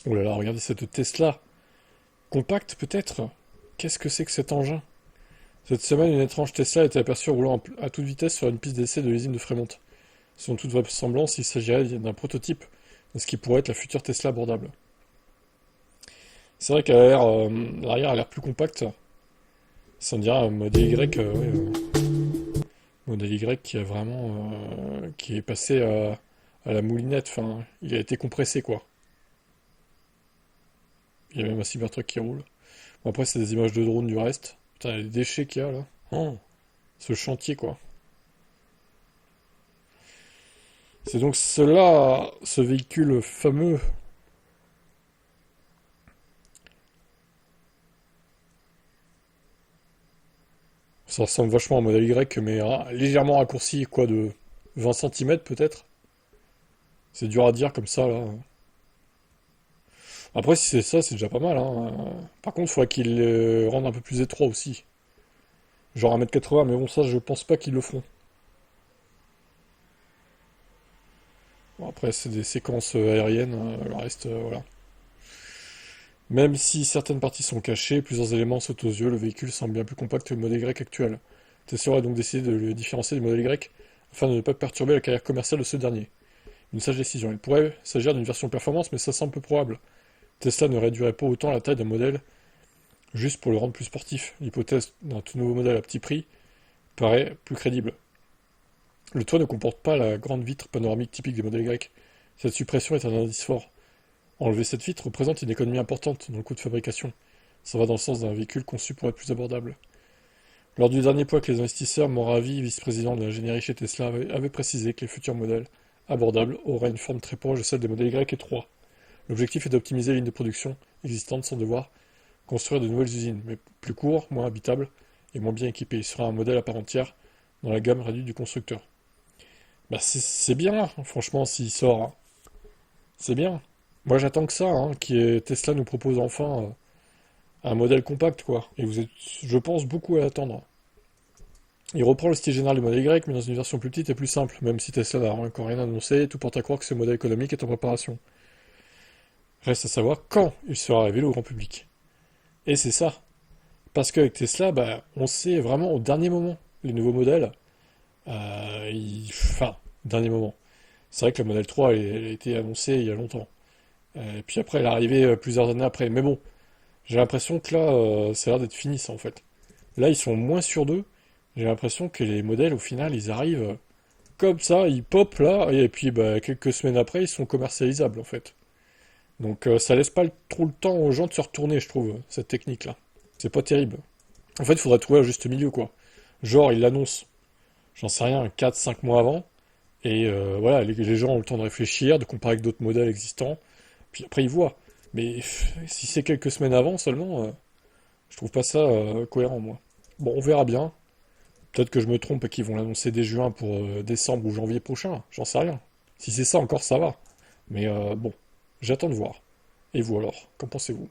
Oh là là, regardez cette Tesla. Compacte peut-être? Qu'est-ce que c'est que cet engin? Cette semaine, une étrange Tesla a été aperçue roulant à toute vitesse sur une piste d'essai de l'usine de Fremont. Selon toute vraisemblance, il s'agirait d'un prototype de ce qui pourrait être la future Tesla abordable. C'est vrai qu'à l'arrière a l'air plus compact. Ça on dirait un modèle Y, ouais, modèle Y qui a vraiment, qui est passé à la moulinette. Enfin, il a été compressé quoi. Il y a même un Cybertruck qui roule. Bon, après, c'est des images de drone du reste. Putain, les déchets qu'il y a là. Oh, ce chantier quoi. C'est donc cela, ce véhicule fameux. Ça ressemble vachement à un modèle Y, mais légèrement raccourci, quoi, de 20 centimètres peut-être. C'est dur à dire comme ça, là. Après, si c'est ça, c'est déjà pas mal, hein. Par contre, il faudrait qu'ils le rendent un peu plus étroit aussi. Genre 1,80 m, mais bon, ça, je pense pas qu'ils le feront. Bon, après, c'est des séquences aériennes, le reste, voilà. Même si certaines parties sont cachées, plusieurs éléments sautent aux yeux, le véhicule semble bien plus compact que le modèle Y actuel. Tesla a donc décidé de le différencier du modèle Y afin de ne pas perturber la carrière commerciale de ce dernier. Une sage décision. Il pourrait s'agir d'une version performance, mais ça semble peu probable. Tesla ne réduirait pas autant la taille d'un modèle juste pour le rendre plus sportif. L'hypothèse d'un tout nouveau modèle à petit prix paraît plus crédible. Le toit ne comporte pas la grande vitre panoramique typique des modèles grecs. Cette suppression est un indice fort. Enlever cette vitre représente une économie importante dans le coût de fabrication. Ça va dans le sens d'un véhicule conçu pour être plus abordable. Lors du dernier point que les investisseurs, Moravi, vice-président de l'ingénierie chez Tesla, avait précisé que les futurs modèles abordables auraient une forme très proche de celle des modèles grecs et 3. L'objectif est d'optimiser les lignes de production existantes sans devoir construire de nouvelles usines, mais plus courtes, moins habitables et moins bien équipées. Il sera un modèle à part entière dans la gamme réduite du constructeur. Bah c'est bien, franchement, s'il sort, hein. C'est bien. Moi j'attends que ça, hein, Tesla nous propose enfin un modèle compact, quoi. Et vous êtes, je pense, beaucoup à attendre. Il reprend le style général du modèle Y, mais dans une version plus petite et plus simple, même si Tesla n'a encore rien annoncé, tout porte à croire que ce modèle économique est en préparation. Reste à savoir quand il sera révélé au grand public. Et c'est ça. Parce qu'avec Tesla, bah, on sait vraiment au dernier moment les nouveaux modèles. Enfin, dernier moment. C'est vrai que le modèle 3 a été annoncé il y a longtemps. Et puis après, elle est arrivée plusieurs années après. Mais bon, j'ai l'impression que là, ça a l'air d'être fini ça en fait. Là, ils sont moins sûrs d'eux. J'ai l'impression que les modèles, au final, ils arrivent comme ça, ils pop là, et puis bah, quelques semaines après, ils sont commercialisables en fait. Donc ça laisse pas trop le temps aux gens de se retourner, je trouve, cette technique-là. C'est pas terrible. En fait, il faudrait trouver un juste milieu, quoi. Genre, ils l'annoncent, j'en sais rien, 4, 5 mois avant, et voilà, les gens ont le temps de réfléchir, de comparer avec d'autres modèles existants, puis après ils voient. Mais si c'est quelques semaines avant seulement, je trouve pas ça cohérent, moi. Bon, on verra bien. Peut-être que je me trompe et qu'ils vont l'annoncer dès juin pour décembre ou janvier prochain, j'en sais rien. Si c'est ça encore, ça va. Mais bon, j'attends de voir. Et vous alors, qu'en pensez-vous?